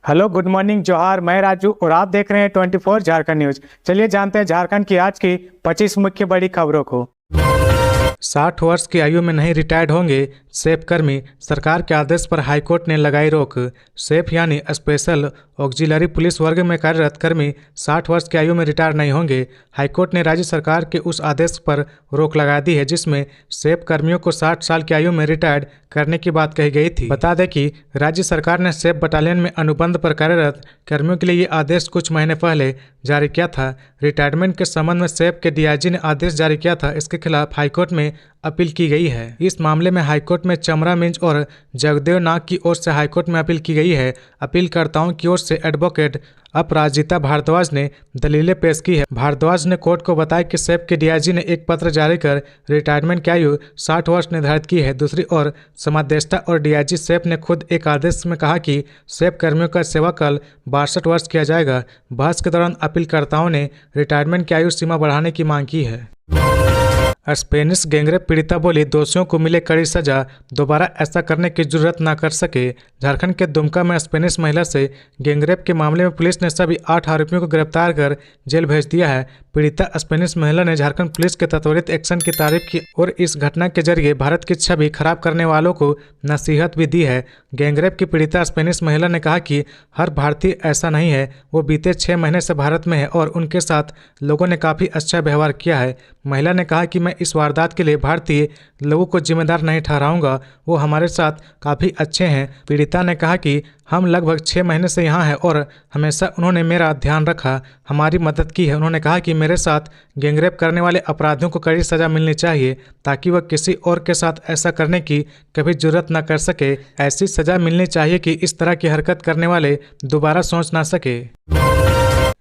Hello, good morning, जोहार। मैं राजू और आप देख रहे हैं 24 झारखंड न्यूज। चलिए जानते हैं झारखंड की आज की 25 मुख्य बड़ी खबरों को। 60 वर्ष की आयु में नहीं रिटायर्ड होंगे सेफ कर्मी, सरकार के आदेश पर हाईकोर्ट ने लगाई रोक। सेफ यानी स्पेशल ऑक्सिलरी पुलिस वर्ग में कार्यरत कर्मी 60 वर्ष की आयु में रिटायर नहीं होंगे। हाईकोर्ट ने राज्य सरकार के उस आदेश पर रोक लगा दी है जिसमें सेफ कर्मियों को 60 साल की आयु में रिटायर्ड करने की बात कही गई थी। बता दें कि राज्य सरकार ने सेफ बटालियन में अनुबंध पर कार्यरत कर्मियों के लिए ये आदेश कुछ महीने पहले जारी किया था। रिटायरमेंट के संबंध में सेफ के डीआईजी ने आदेश जारी किया था। इसके खिलाफ हाईकोर्ट में अपील की गई है। इस मामले में हाईकोर्ट में चमरा मिंज और जगदेव नाग की ओर से हाईकोर्ट में अपील की गई है। अपीलकर्ताओं की ओर से एडवोकेट अपराजिता भारद्वाज ने दलीलें पेश की है। भारद्वाज ने कोर्ट को बताया कि सेफ के डीआईजी ने एक पत्र जारी कर रिटायरमेंट की आयु 60 वर्ष निर्धारित की है। दूसरी ओर समादेष्टा और डीआईजी सेफ ने खुद एक आदेश में कहा कि सेफ कर्मियों का सेवाकाल 62 वर्ष किया जाएगा। बहस के दौरान अपीलकर्ताओं ने रिटायरमेंट की आयु सीमा बढ़ाने की मांग की है। स्पेनिश गैंगरेप पीड़िता बोली, दोषियों को मिले कड़ी सजा, दोबारा ऐसा करने की जरूरत न कर सके। झारखंड के दुमका में स्पेनिश महिला से गैंगरेप के मामले में पुलिस ने सभी 8 आरोपियों को गिरफ्तार कर जेल भेज दिया है। पीड़िता स्पेनिश महिला ने झारखंड पुलिस के त्वरित एक्शन की तारीफ की और इस घटना के जरिए भारत की छवि खराब करने वालों को नसीहत भी दी है। गैंगरेप की पीड़िता स्पेनिश महिला ने कहा कि हर भारतीय ऐसा नहीं है। वो बीते 6 महीने से भारत में है और उनके साथ लोगों ने काफ़ी अच्छा व्यवहार किया है। महिला ने कहा कि मैं इस वारदात के लिए भारतीय लोगों को जिम्मेदार नहीं ठहराऊंगा। वो हमारे साथ काफ़ी अच्छे हैं। पीड़िता ने कहा कि हम लगभग 6 महीने से यहाँ हैं और हमेशा उन्होंने मेरा ध्यान रखा, हमारी मदद की है। उन्होंने कहा कि मेरे साथ गैंगरेप करने वाले अपराधियों को कड़ी सज़ा मिलनी चाहिए ताकि वह किसी और के साथ ऐसा करने की कभी जरूरत न कर सके। ऐसी सज़ा मिलनी चाहिए कि इस तरह की हरकत करने वाले दोबारा सोच ना सके।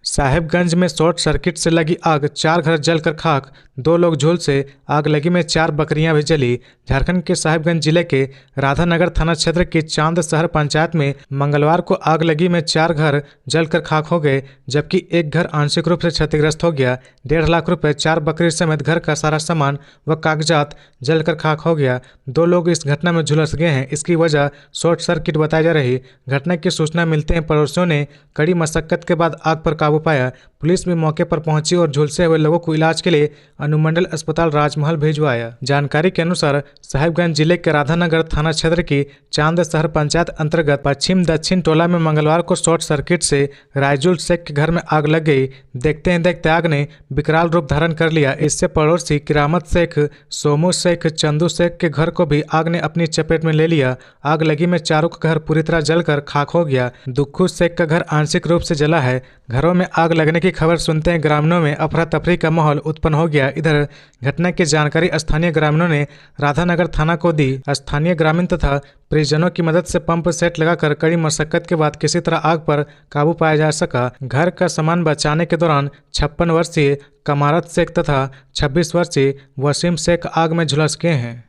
साहिबगंज में शॉर्ट सर्किट से लगी आग, 4 घर जलकर खाक, 2 लोग झुलसे। आग लगी में 4 बकरियां भी जली। झारखंड के साहिबगंज जिले के राधानगर थाना क्षेत्र की चांद शहर पंचायत में मंगलवार को आग लगी में 4 घर जलकर खाक हो गए, जबकि एक घर आंशिक रूप से क्षतिग्रस्त हो गया। 1.5 लाख रुपए, 4 बकरी समेत घर का सारा सामान व कागजात जलकर खाक हो गया। 2 लोग इस घटना में झुलस गए हैं। इसकी वजह शॉर्ट सर्किट बताई जा रही। घटना की सूचना मिलते हैं पड़ोसियों ने कड़ी मशक्कत के बाद आग पर काबू पाया। पुलिस भी मौके पर पहुंची और झुलसे हुए लोगों को इलाज के लिए अनुमंडल अस्पताल राजमहल भिजवाया। जानकारी के अनुसार साहिबगंज जिले के राधानगर थाना क्षेत्र की चांद शहर पंचायत अंतर्गत पश्चिम दक्षिण टोला में मंगलवार को शॉर्ट सर्किट से रायजुल शेख के घर में आग लग गई। देखते ही देखते आग ने विकराल रूप धारण कर लिया। इससे पड़ोसी किरामत शेख, सोमू शेख, चंदू शेख के घर को भी आग ने अपनी चपेट में ले लिया। आग लगी में चारों का घर पूरी तरह जलकर खाक हो गया। दुखू शेख का घर आंशिक रूप से जला है। घरों में आग लगने की खबर सुनते हैं ग्रामीणों में अफरा तफरी का माहौल उत्पन्न हो गया। इधर घटना की जानकारी स्थानीय ग्रामीणों ने राधानगर थाना को दी। स्थानीय ग्रामीण तथा परिजनों की मदद से पंप सेट लगाकर कड़ी मशक्कत के बाद किसी तरह आग पर काबू पाया जा सका। घर का सामान बचाने के दौरान 56 वर्षीय कमारत शेख तथा 26 वर्षीय वसीम शेख आग में झुलस गए हैं।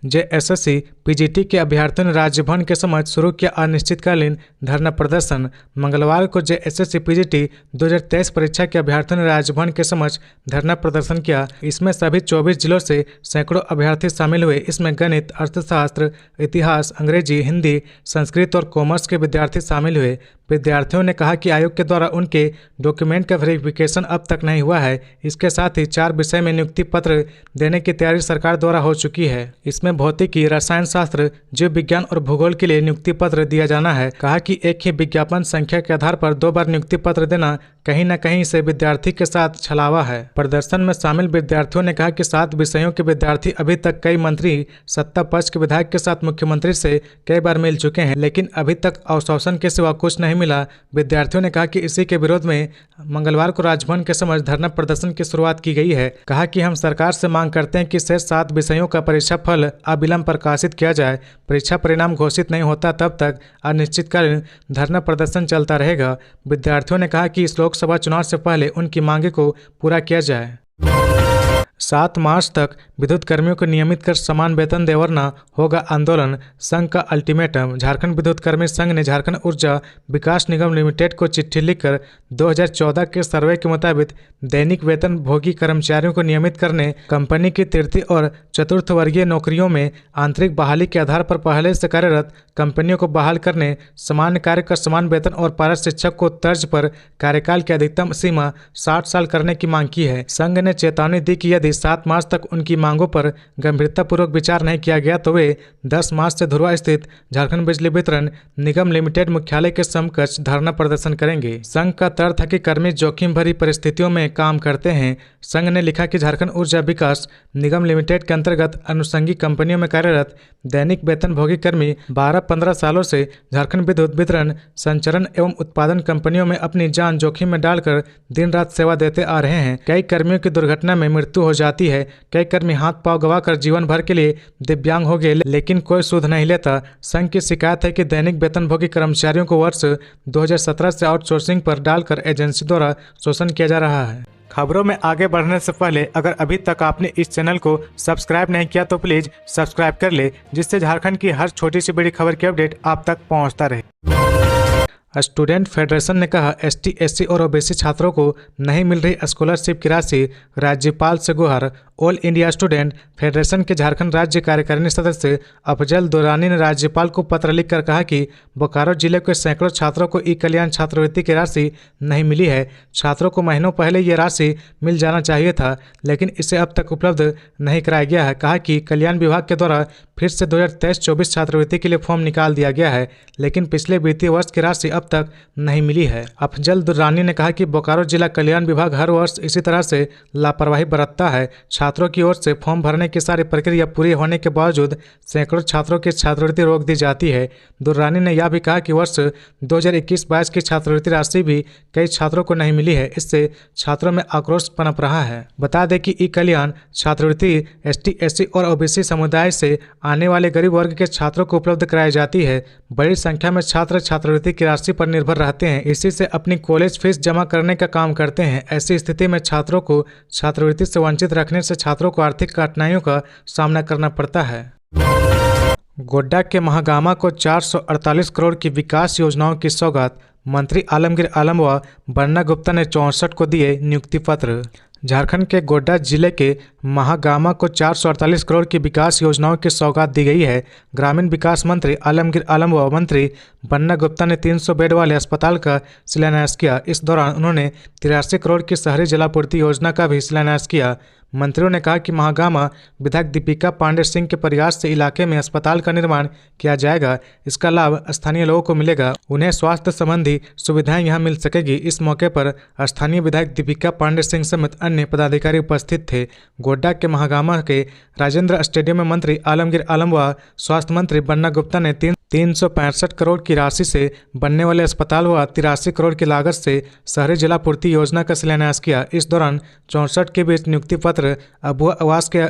जेएसएससी पीजीटी के अभ्यर्थियों ने राज्यभवन के समक्ष शुरू किया अनिश्चितकालीन धरना प्रदर्शन। मंगलवार को जेएसएससी पीजीटी 2023 परीक्षा के अभ्यर्थियों ने राज्यभवन के समक्ष धरना प्रदर्शन किया। इसमें सभी 24 जिलों से सैकड़ों अभ्यर्थी शामिल हुए। इसमें गणित, अर्थशास्त्र, इतिहास, अंग्रेजी, हिंदी, संस्कृत और कॉमर्स के विद्यार्थी शामिल हुए। विद्यार्थियों ने कहा कि आयोग के द्वारा उनके डॉक्यूमेंट का वेरिफिकेशन अब तक नहीं हुआ है। इसके साथ ही 4 विषय में नियुक्ति पत्र देने की तैयारी सरकार द्वारा हो चुकी है। इसमें भौतिकी, रसायन शास्त्र, जीव विज्ञान और भूगोल के लिए नियुक्ति पत्र दिया जाना है। कहा कि एक ही विज्ञापन संख्या के आधार पर 2 बार नियुक्ति पत्र देना कहीं न कहीं से विद्यार्थी के साथ छलावा है। प्रदर्शन में शामिल विद्यार्थियों ने कहा कि 7 विषयों के विद्यार्थी अभी तक कई मंत्री, सत्ता पक्ष के विधायक के साथ मुख्यमंत्री से कई बार मिल चुके हैं, लेकिन अभी तक आश्वासन के सिवा कुछ नहीं मिला। विद्यार्थियों ने कहा कि इसी के विरोध में मंगलवार को राजभवन के समक्ष धरना प्रदर्शन की शुरुआत की गई है। कहा कि हम सरकार से मांग करते हैं कि शेष 7 विषयों का परीक्षा फल अविलंब प्रकाशित किया जाए। परीक्षा परिणाम घोषित नहीं होता तब तक अनिश्चितकालीन धरना प्रदर्शन चलता रहेगा। विद्यार्थियों ने कहा कि इस लोकसभा चुनाव से पहले उनकी मांगे को पूरा किया जाए। 7 मार्च तक विद्युत कर्मियों को नियमित कर समान वेतन दे वरना होगा आंदोलन, संघ का अल्टीमेटम। झारखंड विद्युत कर्मी संघ ने झारखंड ऊर्जा विकास निगम लिमिटेड को चिट्ठी लिखकर 2014 के सर्वे के मुताबिक दैनिक वेतन भोगी कर्मचारियों को नियमित करने, कंपनी की तृतीय और चतुर्थ वर्गीय नौकरियों में आंतरिक बहाली के आधार पर पहले से कार्यरत कंपनियों को बहाल करने, समान कार्य का समान वेतन और पारा शिक्षक को तर्ज पर कार्यकाल की अधिकतम सीमा 60 साल करने की मांग की है। संघ ने चेतावनी दी कि यदि 7 मार्च तक उनकी मांगों पर गंभीरतापूर्वक विचार नहीं किया गया तो वे 10 मार्च से धुरवा स्थित झारखंड बिजली वितरण निगम लिमिटेड मुख्यालय के समकक्ष धरना प्रदर्शन करेंगे। संघ का तर्क है कि कर्मी जोखिम भरी परिस्थितियों में काम करते हैं। संघ ने लिखा कि झारखंड ऊर्जा विकास निगम लिमिटेड के अंतर्गत अनुषंगी कंपनियों में कार्यरत दैनिक वेतन भोगी कर्मी 12-15 सालों से झारखंड विद्युत वितरण संचरण एवं उत्पादन कंपनियों में अपनी जान जोखिम में डालकर दिन रात सेवा देते आ रहे हैं। कई कर्मियों की दुर्घटना में मृत्यु हो जाती है। कई कर्मी हाथ पांव गंवाकर जीवन भर के लिए दिव्यांग हो गए, लेकिन कोई सुध नहीं लेता। संघ की शिकायत है कि दैनिक वेतनभोगी कर्मचारियों को वर्ष 2017 से आउटसोर्सिंग पर डालकर एजेंसी द्वारा शोषण किया जा रहा है। खबरों में आगे बढ़ने से पहले अगर अभी तक आपने इस चैनल को सब्सक्राइब नहीं किया तो प्लीज सब्सक्राइब कर ले, जिससे झारखंड की हर छोटी सी बड़ी खबर की अपडेट आप तक पहुंचता रहे। स्टूडेंट फेडरेशन ने कहा एसटी, एससी और ओबीसी छात्रों को नहीं मिल रही स्कॉलरशिप की राशि, राज्यपाल से गुहार। ऑल इंडिया स्टूडेंट फेडरेशन के झारखंड राज्य कार्यकारिणी सदस्य अफजल दुरानी ने राज्यपाल को पत्र लिखकर कहा कि बोकारो जिले के सैकड़ों छात्रों को ई कल्याण छात्रवृत्ति की राशि नहीं मिली है। छात्रों को महीनों पहले ये राशि मिल जाना चाहिए था, लेकिन इसे अब तक उपलब्ध नहीं कराया गया है। कहा कि कल्याण विभाग के द्वारा फिर से 2023-24 छात्रवृत्ति के लिए फॉर्म निकाल दिया गया है, लेकिन पिछले वित्तीय वर्ष की राशि अब तक नहीं मिली है। अफजल दुर्रानी ने कहा कि बोकारो जिला कल्याण विभाग हर वर्ष इसी तरह से लापरवाही बरतता है। छात्रों की ओर से फॉर्म भरने की सारी प्रक्रिया पूरी होने के बावजूद सैकड़ों छात्रों की छात्रवृत्ति रोक दी जाती है। दुर्रानी ने यह भी कहा कि वर्ष 2021-22 की छात्रवृत्ति राशि भी कई छात्रों को नहीं मिली है। इससे छात्रों में आक्रोश पनप रहा है। बता दें कि ई कल्याण छात्रवृत्ति एसटी, एससी और ओबीसी समुदाय से आने वाले गरीब वर्ग के छात्रों को उपलब्ध कराई जाती है। बड़ी संख्या में छात्र छात्रवृत्ति की राशि पर निर्भर रहते हैं, इसी से अपनी कॉलेज फीस जमा करने का काम करते हैं। ऐसी स्थिति में छात्रों को छात्रवृत्ति से वंचित रखने से छात्रों को आर्थिक कठिनाइयों का सामना करना पड़ता है। गोड्डा के महागामा को 448 करोड़ की विकास योजनाओं की सौगात, मंत्री आलमगीर आलम व बन्ना गुप्ता ने 64 को दिए नियुक्ति पत्र। झारखंड के गोड्डा जिले के महागामा को 448 करोड़ की विकास योजनाओं की सौगात दी गई है। ग्रामीण विकास मंत्री आलमगीर आलम व मंत्री बन्ना गुप्ता ने 300 बेड वाले अस्पताल का शिलान्यास किया। इस दौरान उन्होंने 83 करोड़ की शहरी जलापूर्ति योजना का भी शिलान्यास किया। मंत्रियों ने कहा कि महागामा विधायक दीपिका पांडे सिंह के प्रयास से इलाके में अस्पताल का निर्माण किया जाएगा। इसका लाभ स्थानीय लोगों को मिलेगा, उन्हें स्वास्थ्य संबंधी सुविधाएं यहां मिल सकेगी। इस मौके पर स्थानीय विधायक दीपिका पांडे सिंह समेत अन्य पदाधिकारी उपस्थित थे। गोड्डा के महागामा के राजेंद्र स्टेडियम में मंत्री आलमगीर आलम व स्वास्थ्य मंत्री बन्ना गुप्ता ने 365 करोड़ की राशि से बनने वाले अस्पताल व 83 करोड़ की लागत से शहरी जलापूर्ति योजना का शिलान्यास किया। इस दौरान 64 के बीच नियुक्ति पत्र अबुआ आवास के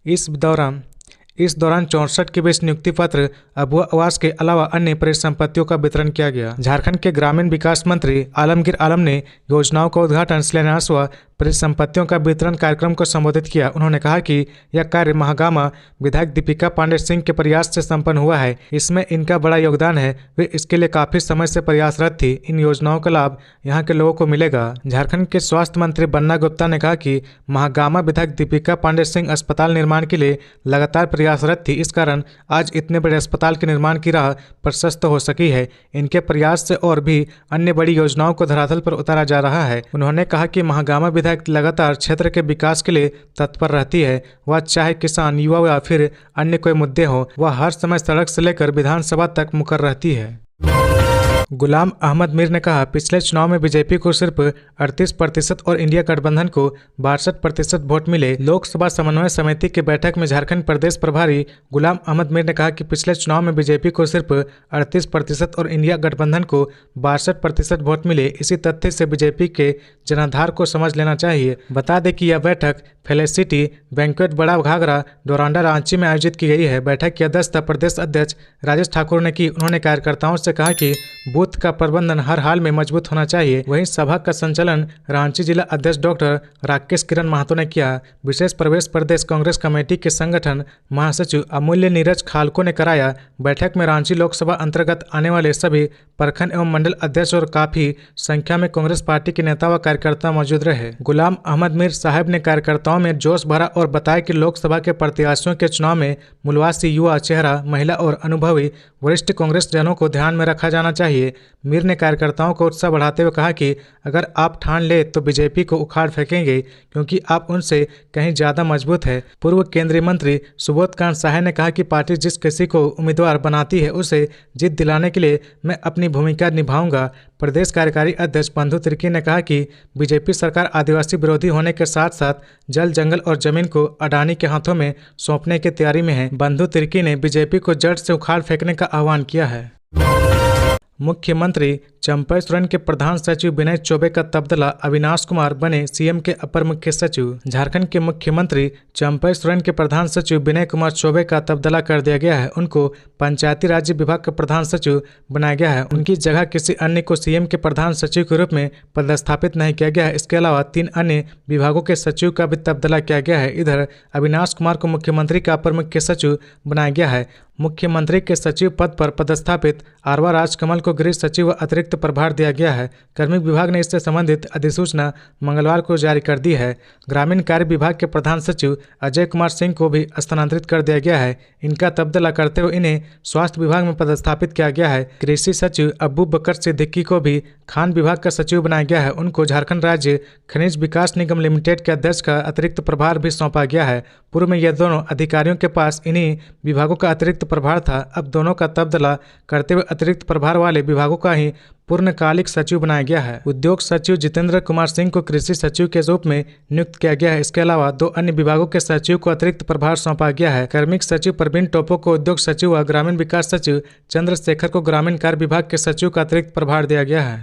इस दौरान 64 के बीच नियुक्ति पत्र अबुआ आवास के अलावा अन्य परिसंपत्तियों का वितरण किया गया। झारखंड के ग्रामीण विकास मंत्री आलमगीर आलम ने योजनाओं का उद्घाटन, शिलान्यास व परिसंपत्तियों का वितरण कार्यक्रम को संबोधित किया। उन्होंने कहा कि यह कार्य महागामा विधायक दीपिका पांडे सिंह के प्रयास से संपन्न हुआ है। इसमें इनका बड़ा योगदान है। वे इसके लिए काफी समय से प्रयासरत थी। इन योजनाओं का लाभ यहाँ के लोगों को मिलेगा। झारखंड के स्वास्थ्य मंत्री बन्ना गुप्ता ने कहा कि महागामा विधायक दीपिका पांडे सिंह अस्पताल निर्माण के लिए लगातार प्रयासरत थी। इस कारण आज इतने बड़े अस्पताल के निर्माण की राह प्रशस्त हो सकी है। इनके प्रयास से और भी अन्य बड़ी योजनाओं को धरातल पर उतारा जा रहा है। उन्होंने कहा कि महागामा विधायक लगातार क्षेत्र के विकास के लिए तत्पर रहती है। वह चाहे किसान, युवा या फिर अन्य कोई मुद्दे हो, वह हर समय सड़क से लेकर विधानसभा तक मुकर रहती है। गुलाम अहमद मीर ने कहा पिछले चुनाव में बीजेपी को सिर्फ 38% और इंडिया गठबंधन को 62% वोट मिले। लोकसभा समन्वय समिति की बैठक में झारखंड प्रदेश प्रभारी गुलाम अहमद मीर ने कहा कि पिछले चुनाव में बीजेपी को सिर्फ 38% और इंडिया गठबंधन को 62% वोट मिले। इसी तथ्य से बीजेपी के जनाधार को समझ लेना चाहिए। बता दें कि यह बैठक फेलिसिटी बैंक्वेट बड़ा घाघरा डोरांडा रांची में आयोजित की गई है। बैठक की अध्यक्षता प्रदेश अध्यक्ष राजेश ठाकुर ने की। उन्होंने कार्यकर्ताओं से कहा कि बूथ का प्रबंधन हर हाल में मजबूत होना चाहिए। वहीं सभा का संचालन रांची जिला अध्यक्ष डॉक्टर राकेश किरण महतो ने किया। विशेष प्रवेश प्रदेश कांग्रेस कमेटी के संगठन महासचिव अमूल्य नीरज खालको ने कराया। बैठक में रांची लोकसभा अंतर्गत आने वाले सभी प्रखंड एवं मंडल अध्यक्ष और काफी संख्या में कांग्रेस पार्टी के नेता व कार्यकर्ता मौजूद रहे। गुलाम अहमद मीर साहब ने कार्यकर्ताओं में जोश भरा और बताया कि लोकसभा के प्रत्याशियों के चुनाव में मूलवासी युवा चेहरा, महिला और अनुभवी वरिष्ठ कांग्रेस जनों को ध्यान में रखा जाना चाहिए। मीर ने कार्यकर्ताओं को उत्साह बढ़ाते हुए कहा कि अगर आप ठान ले तो बीजेपी को उखाड़ फेंकेंगे, क्योंकि आप उनसे कहीं ज्यादा मजबूत है। पूर्व केंद्रीय मंत्री सुबोध कांत साहे ने कहा कि पार्टी जिस किसी को उम्मीदवार बनाती है उसे जीत दिलाने के लिए मैं अपनी भूमिका निभाऊंगा। प्रदेश कार्यकारी अध्यक्ष बंधु तिर्की ने कहा कि बीजेपी सरकार आदिवासी विरोधी होने के साथ साथ जल, जंगल और जमीन को अडानी के हाथों में सौंपने की तैयारी में है। बंधु तिर्की ने बीजेपी को जड़ से उखाड़ फेंकने का आह्वान किया है। मुख्यमंत्री चंपई सोरेन के प्रधान सचिव विनय चौबे का तबादला, अविनाश कुमार बने सीएम के अपर मुख्य सचिव। झारखंड के मुख्यमंत्री चंपई सोरेन के प्रधान सचिव विनय कुमार चौबे का तबादला कर दिया गया है। उनको पंचायती राज्य विभाग का प्रधान सचिव बनाया गया है। उनकी जगह किसी अन्य को सीएम के प्रधान सचिव के रूप में पदस्थापित नहीं किया गया है। इसके अलावा 3 अन्य विभागों के सचिव का भी तबादला किया गया है। इधर अविनाश कुमार को मुख्यमंत्री का अपर मुख्य सचिव बनाया गया है। मुख्यमंत्री के सचिव पद पर पदस्थापित आरवा राजकमल को गृह सचिव व अतिरिक्त प्रभार दिया गया है। कार्मिक विभाग ने इससे संबंधित अधिसूचना मंगलवार को जारी कर दी है। ग्रामीण कार्य विभाग के प्रधान सचिव अजय कुमार सिंह को भी स्थानांतरित कर दिया गया है। इनका तबादला करते हुए इन्हें स्वास्थ्य विभाग में पदस्थापित किया गया है। कृषि सचिव अब्बू बकर सिद्दीकी को भी खान विभाग का सचिव बनाया गया है। उनको झारखंड राज्य खनिज विकास निगम लिमिटेड के अध्यक्ष का अतिरिक्त प्रभार भी सौंपा गया है। पूर्व में यह दोनों अधिकारियों के पास इन्हीं विभागों का अतिरिक्त प्रभार था। अब दोनों का तबादला करते हुए अतिरिक्त प्रभार वाले विभागों का ही पूर्णकालिक सचिव बनाया गया है। उद्योग सचिव जितेंद्र कुमार सिंह को कृषि सचिव के रूप में नियुक्त किया गया है। इसके अलावा 2 अन्य विभागों के सचिव को अतिरिक्त प्रभार सौंपा गया है। कार्मिक सचिव प्रवीण टोपो को उद्योग सचिव व ग्रामीण विकास सचिव चंद्रशेखर को ग्रामीण कार्य विभाग के सचिव का अतिरिक्त प्रभार दिया गया है।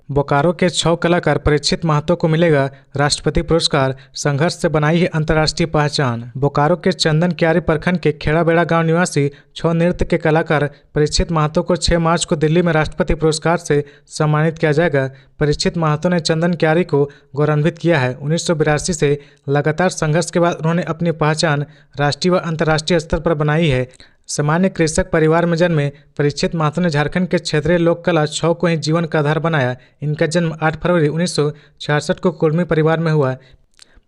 बोकारो के 6 कलाकार परीक्षित महतो को मिलेगा राष्ट्रपति पुरस्कार, संघर्ष से बनाई है अंतर्राष्ट्रीय पहचान। बोकारो के चंदन क्यारी प्रखंड के खेड़ाबेड़ा गांव निवासी 6 नृत्य के कलाकार परीक्षित महतो को 6 मार्च को दिल्ली में राष्ट्रपति पुरस्कार से सम्मानित किया जाएगा। परीक्षित महतो ने चंदन क्यारी को गौरवान्वित किया है। 1982 से लगातार संघर्ष के बाद उन्होंने अपनी पहचान राष्ट्रीय व अंतर्राष्ट्रीय स्तर पर बनाई है। सामान्य कृषक परिवार में जन्मे परीक्षित महतो ने झारखंड के क्षेत्रीय लोक कला छौ को ही जीवन का आधार बनाया। इनका जन्म 8 फरवरी 1966 को कुर्मी परिवार में हुआ।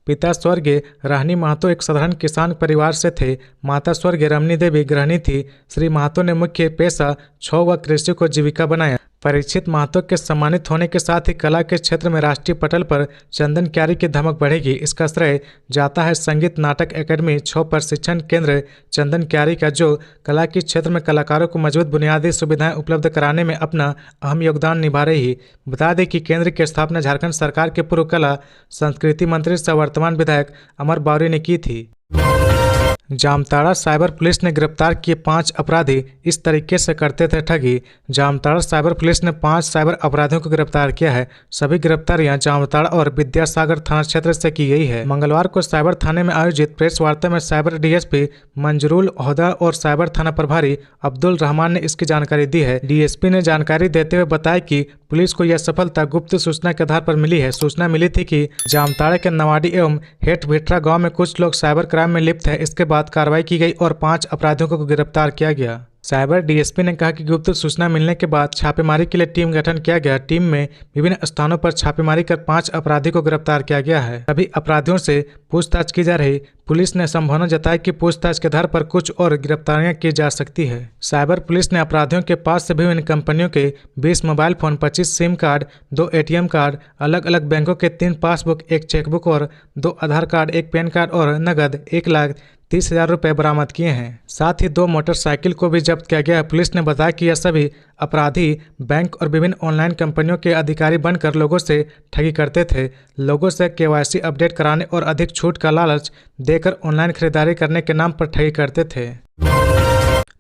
पिता स्वर्गीय राहनी महतो एक साधारण किसान परिवार से थे। माता स्वर्गीय रमनी देवी गृहिणी थी। श्री महतो ने मुख्य पेशा छौ व कृषि को जीविका बनाया। परीक्षित महतो के सम्मानित होने के साथ ही कला के क्षेत्र में राष्ट्रीय पटल पर चंदन क्यारी की धमक बढ़ेगी। इसका श्रेय जाता है संगीत नाटक एकेडमी छौ प्रशिक्षण केंद्र चंदन क्यारी का, जो कला के क्षेत्र में कलाकारों को मजबूत बुनियादी सुविधाएं उपलब्ध कराने में अपना अहम योगदान निभा रही। बता दें कि केंद्र की स्थापना झारखंड सरकार के पूर्व कला संस्कृति मंत्री सह वर्तमान विधायक अमर बावरी ने की थी। जामताड़ा साइबर पुलिस ने गिरफ्तार किए 5 अपराधी, इस तरीके से करते थे ठगी। जामताड़ा साइबर पुलिस ने 5 साइबर अपराधियों को गिरफ्तार किया है। सभी गिरफ्तारियां जामताड़ा और विद्यासागर थाना क्षेत्र से की गई है। मंगलवार को साइबर थाने में आयोजित प्रेस वार्ता में साइबर डीएसपी मंजरूल ओहदा और साइबर थाना प्रभारी अब्दुल रहमान ने इसकी जानकारी दी है। डीएसपी ने जानकारी देते हुए बताया कि पुलिस को यह सफलता गुप्त सूचना के आधार पर मिली है। सूचना मिली थी कि जामताड़ा के नवाडी एवं हेठ भिट्रा गाँव में कुछ लोग साइबर क्राइम में लिप्त है। इसके बाद कार्रवाई की गई और 5 अपराधियों को गिरफ्तार किया गया। साइबर डीएसपी ने कहा कि गुप्त सूचना मिलने के बाद छापेमारी के लिए टीम गठन किया गया। टीम में विभिन्न स्थानों पर छापेमारी कर 5 अपराधी को गिरफ्तार किया गया है। सभी अपराधियों से पूछताछ की जा रही। पुलिस ने संभावना जताई कि पूछताछ के आधार पर कुछ और गिरफ्तारियां की जा सकती है। साइबर पुलिस ने अपराधियों के पास से विभिन्न कंपनियों के 20 mobile phone, 25 SIM card, 2 ATM card, अलग अलग बैंकों के 3 पासबुक, 1 चेकबुक और 2 आधार कार्ड, 1 पैन कार्ड और नगद 1,30,000 रुपए बरामद किए हैं। साथ ही 2 मोटरसाइकिल को भी जब्त किया गया। पुलिस ने बताया कि यह सभी अपराधी बैंक और विभिन्न ऑनलाइन कंपनियों के अधिकारी बनकर लोगों से ठगी करते थे। लोगों से केवाईसी अपडेट कराने और अधिक छूट का लालच देकर ऑनलाइन खरीदारी करने के नाम पर ठगी करते थे।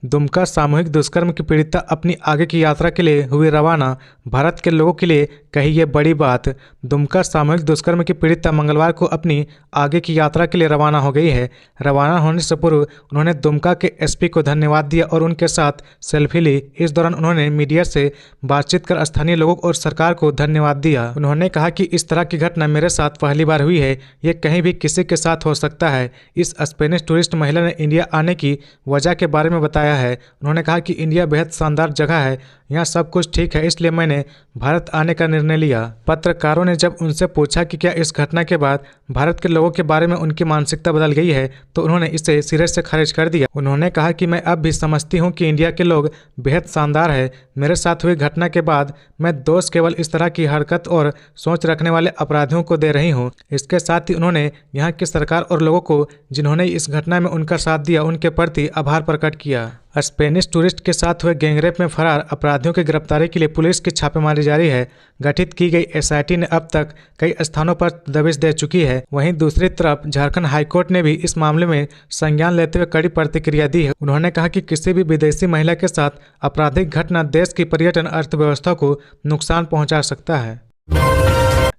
दुमका सामूहिक दुष्कर्म की पीड़िता अपनी आगे की यात्रा के लिए हुई रवाना। भारत के लोगों के लिए कही ये बड़ी बात। दुमका सामूहिक दुष्कर्म की पीड़िता मंगलवार को अपनी आगे की यात्रा के लिए रवाना हो गई है। रवाना होने से पूर्व उन्होंने दुमका के एसपी को धन्यवाद दिया और उनके साथ सेल्फी ली। इस दौरान उन्होंने मीडिया से बातचीत कर स्थानीय लोगों और सरकार को धन्यवाद दिया। उन्होंने कहा कि इस तरह की घटना मेरे साथ पहली बार हुई है, ये कहीं भी किसी के साथ हो सकता है। इस स्पेनिश टूरिस्ट महिला ने इंडिया आने की वजह के बारे में बताया है। उन्होंने कहा कि इंडिया बेहद शानदार जगह है, यहाँ सब कुछ ठीक है, इसलिए मैंने भारत आने का निर्णय लिया। पत्रकारों ने जब उनसे पूछा कि क्या इस घटना के बाद भारत के लोगों के बारे में उनकी मानसिकता बदल गई है, तो उन्होंने इसे सिरे से खारिज कर दिया। उन्होंने कहा कि मैं अब भी समझती हूँ कि इंडिया के लोग बेहद शानदार है। मेरे साथ हुई घटना के बाद मैं दोष केवल इस तरह की हरकत और सोच रखने वाले अपराधियों को दे रही हूँ। इसके साथ ही उन्होंने यहाँ की सरकार और लोगों को जिन्होंने इस घटना में उनका साथ दिया उनके प्रति आभार प्रकट किया। स्पेनिश टूरिस्ट के साथ हुए गैंगरेप में फरार अपराधियों की गिरफ्तारी के लिए पुलिस की छापेमारी जारी है। गठित की गई एसआईटी ने अब तक कई स्थानों पर दबिश दे चुकी है। वहीं दूसरी तरफ झारखंड हाईकोर्ट ने भी इस मामले में संज्ञान लेते हुए कड़ी प्रतिक्रिया दी है। उन्होंने कहा कि किसी भी विदेशी महिला के साथ आपराधिक घटना देश की पर्यटन अर्थव्यवस्था को नुकसान पहुंचा सकता है।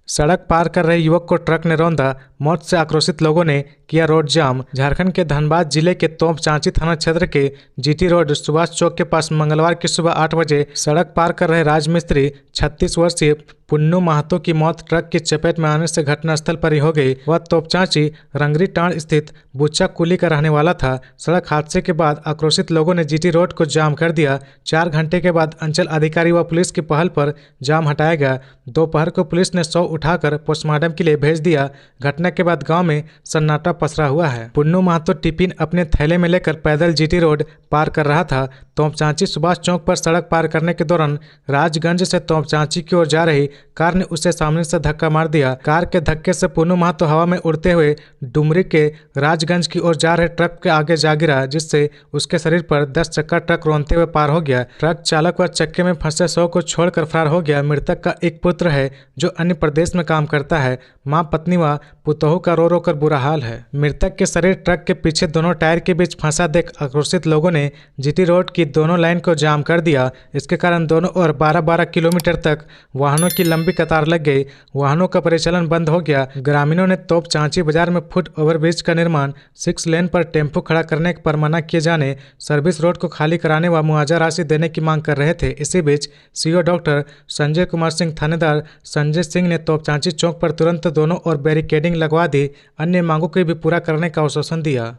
सड़क पार कर रहे युवक को ट्रक ने रौंदा, मौत से आक्रोशित लोगों ने किया रोड जाम। झारखंड के धनबाद जिले के तोपचांची थाना क्षेत्र के जीटी रोड सुभाष चौक के पास मंगलवार की सुबह 8 बजे सड़क पार कर रहे राजमिस्त्री 36 वर्षीय पुन्नू महतो की मौत ट्रक की चपेट में आने से घटनास्थल पर ही हो गई। वह तोपचांची रंगरी टांड स्थित बुच्चा कुली का रहने वाला था। सड़क हादसे के बाद आक्रोशित लोगों ने जीटी रोड को जाम कर दिया। 4 घंटे के बाद अंचल अधिकारी व पुलिस की पहल पर जाम हटाया गया। दोपहर को पुलिस ने शव उठाकर पोस्टमार्टम के लिए भेज दिया। घटना के बाद गांव में सन्नाटा पसरा हुआ है। पुन्नू महतो टिफिन अपने थैले में लेकर पैदल जीटी रोड पार कर रहा था। तोपचांची सुभाष चौक पर सड़क पार करने के दौरान राजगंज से तोपचांची की ओर जा रही कार ने उसे सामने से धक्का मार दिया। कार के धक्के से पुन्नू महतो हवा में उड़ते हुए डुमरी के राजगंज की ओर जा रहे ट्रक के आगे जा गिरा, जिससे उसके शरीर पर 10 चक्का ट्रक रोनते हुए पार हो गया। ट्रक चालक व चक्के में फंसे शव को छोड़कर फरार हो गया। मृतक का एक पुत्र है जो अन्य प्रदेश में काम करता है। मां, पत्नी व पुतोहू का रो रो कर बुरा हाल है। मृतक के शरीर ट्रक के पीछे दोनों टायर के बीच फंसा देख आक्रोशित लोगों ने जीटी रोड की दोनों लाइन को जाम कर दिया। इसके कारण दोनों ओर 12-12 किलोमीटर तक वाहनों की लंबी कतार लग गई। वाहनों का परिचालन बंद हो गया। ग्रामीणों ने तोपचांची बाजार में फुट ओवरब्रिज का निर्माण 6 लेन पर टेम्पो खड़ा करने पर मना किए जाने, सर्विस रोड को खाली कराने व मुआवजा राशि देने की मांग कर रहे थे। इसी बीच सीओ डॉक्टर संजय कुमार सिंह, थानेदार संजय सिंह ने तोपचांची चौक पर तुरंत दोनों ओर बैरिकेडिंग लगवा दी। अन्य मांगों को भी पूरा करने का आश्वासन दिया।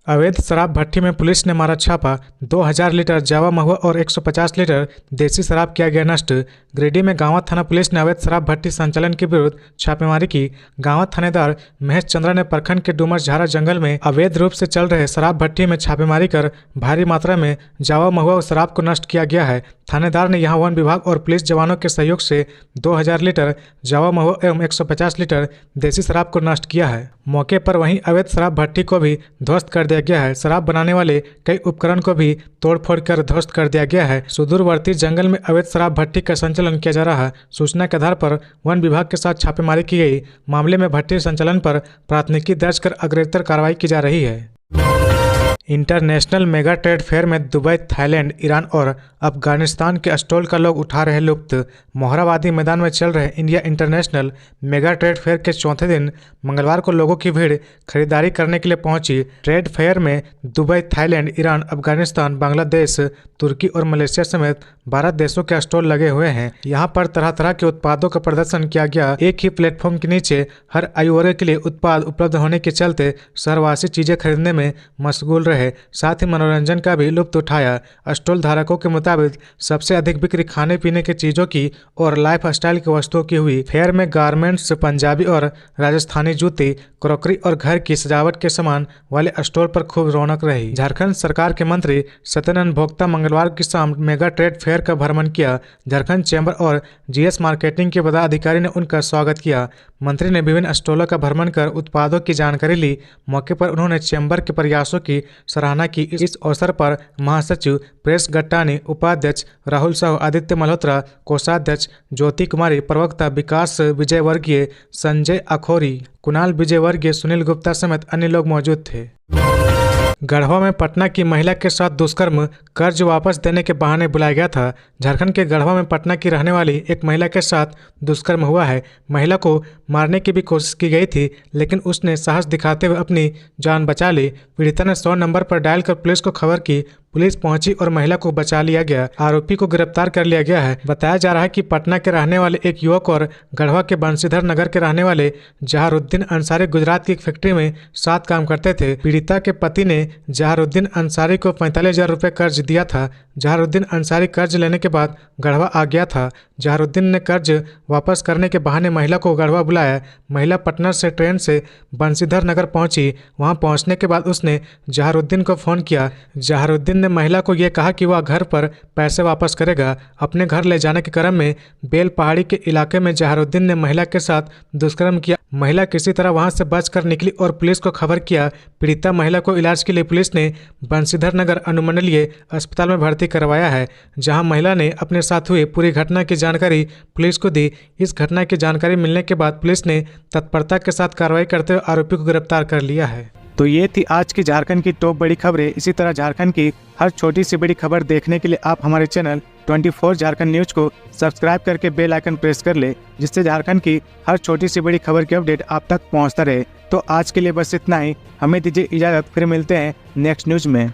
अवैध शराब भट्टी में पुलिस ने मारा छापा। 2000 लीटर जावा महुआ और 150 लीटर देसी शराब किया गया नष्ट। गिरिडीह में गांवा थाना पुलिस ने अवैध शराब भट्टी संचालन के विरुद्ध छापेमारी की। गांवा थानेदार महेश चंद्रा ने प्रखंड के डूमर झारा जंगल में अवैध रूप से चल रहे शराब भट्टी में छापेमारी कर भारी मात्रा में जावा महुआ और शराब को नष्ट किया गया है। थानेदार ने यहां वन विभाग और पुलिस जवानों के सहयोग से 2000 लीटर जावा महुआ एवं 150 लीटर देसी शराब को नष्ट किया है। मौके पर वहीं अवैध शराब भट्टी को भी ध्वस्त कर दिया गया है। शराब बनाने वाले कई उपकरण को भी तोड़फोड़ कर ध्वस्त कर दिया गया है। सुदूरवर्ती जंगल में अवैध शराब भट्टी का संचालन किया जा रहा है। सूचना के आधार पर वन विभाग के साथ छापेमारी की गई। मामले में भट्टी संचालन पर प्राथमिकी दर्ज कर अग्रेतर कार्रवाई की जा रही है। इंटरनेशनल मेगा ट्रेड फेयर में दुबई, थाईलैंड, ईरान और अफगानिस्तान के स्टॉल का लोग उठा रहे लुत्फ। मोहराबादी मैदान में चल रहे India international mega trade fair के चौथे दिन मंगलवार को लोगों की भीड़ खरीदारी करने के लिए पहुंची। ट्रेड फेयर में Dubai, Thailand, Iran, Afghanistan, Bangladesh, तुर्की और मलेशिया समेत 12 देशों के स्टॉल लगे हुए हैं। यहाँ पर तरह तरह के उत्पादों का प्रदर्शन किया गया। एक ही प्लेटफॉर्म के नीचे हर आयु वर्ग के लिए उत्पाद उपलब्ध होने के चलते शहरवासी चीजें खरीदने में मशगूल रहे, साथ ही मनोरंजन का भी लुत्फ उठाया। स्टॉल धारकों के मुताबिक सबसे अधिक बिक्री खाने पीने की चीजों की और लाइफ स्टाइल की वस्तुओं की हुई। फेयर में गारमेंट्स, पंजाबी और राजस्थानी जूती, क्रॉकरी और घर की सजावट के सामान वाले स्टॉल पर खूब रौनक रही। झारखंड सरकार के मंत्री सत्यानंद भोक्ता मंगलवार की शाम मेगा ट्रेड फेयर का भ्रमण किया। झारखंड चैम्बर और जीएस मार्केटिंग के पदाधिकारी ने उनका स्वागत किया। मंत्री ने विभिन्न स्टॉलों का भ्रमण कर उत्पादों की जानकारी ली। मौके पर उन्होंने चैम्बर के प्रयासों की सराहना की। इस अवसर पर महासचिव प्रेस गट्टानी, उपाध्यक्ष राहुल साहू, आदित्य मल्होत्रा, कोषाध्यक्ष ज्योति कुमारी, प्रवक्ता विकास विजयवर्गीय, संजय अखोरी, कुणाल विजयवर्गीय, सुनील गुप्ता समेत अन्य लोग मौजूद थे। गढ़वा में पटना की महिला के साथ दुष्कर्म, कर्ज वापस देने के बहाने बुलाया गया था। झारखंड के गढ़वा में पटना की रहने वाली एक महिला के साथ दुष्कर्म हुआ है। महिला को मारने की भी कोशिश की गई थी, लेकिन उसने साहस दिखाते हुए अपनी जान बचा ली। पीड़िता ने 100 नंबर पर डायल कर पुलिस को खबर की। पुलिस पहुंची और महिला को बचा लिया गया। आरोपी को गिरफ्तार कर लिया गया है। बताया जा रहा है कि पटना के रहने वाले एक युवक और गढ़वा के बंशीधर नगर के रहने वाले जहारुद्दीन अंसारी गुजरात की एक फैक्ट्री में साथ काम करते थे। पीड़िता के पति ने जहारुद्दीन अंसारी को 45,000 रुपये कर्ज दिया था। जहारुद्दीन अंसारी कर्ज लेने के बाद गढ़वा आ गया था। जहारुद्दीन ने कर्ज वापस करने के बहाने महिला को गढ़वा बुलाया। महिला पटना से ट्रेन से बंशीधर नगर पहुंची। वहां पहुंचने के बाद उसने जहारुद्दीन को फ़ोन किया। जहारुद्दीन ने महिला को यह कहा कि वह घर पर पैसे वापस करेगा। अपने घर ले जाने के क्रम में बेल पहाड़ी के इलाके में जहारुद्दीन ने महिला के साथ दुष्कर्म किया। महिला किसी तरह वहां से बचकर निकली और पुलिस को खबर किया। पीड़िता महिला को इलाज के लिए पुलिस ने बंशीधर नगर अनुमंडलीय अस्पताल में भर्ती करवाया है, जहां महिला ने अपने साथ हुई पूरी घटना की जानकारी पुलिस को दी। इस घटना की जानकारी मिलने के बाद पुलिस ने तत्परता के साथ कार्रवाई करते हुए आरोपी को गिरफ्तार कर लिया है। तो ये थी आज की झारखंड की टॉप बड़ी खबरें। इसी तरह झारखंड की हर छोटी सी बड़ी खबर देखने के लिए आप हमारे चैनल 24 झारखंड न्यूज को सब्सक्राइब करके बेल आइकन प्रेस कर ले, जिससे झारखंड की हर छोटी सी बड़ी खबर की अपडेट आप तक पहुंचता रहे। तो आज के लिए बस इतना ही। हमें दीजिए इजाजत, फिर मिलते हैं नेक्स्ट न्यूज में।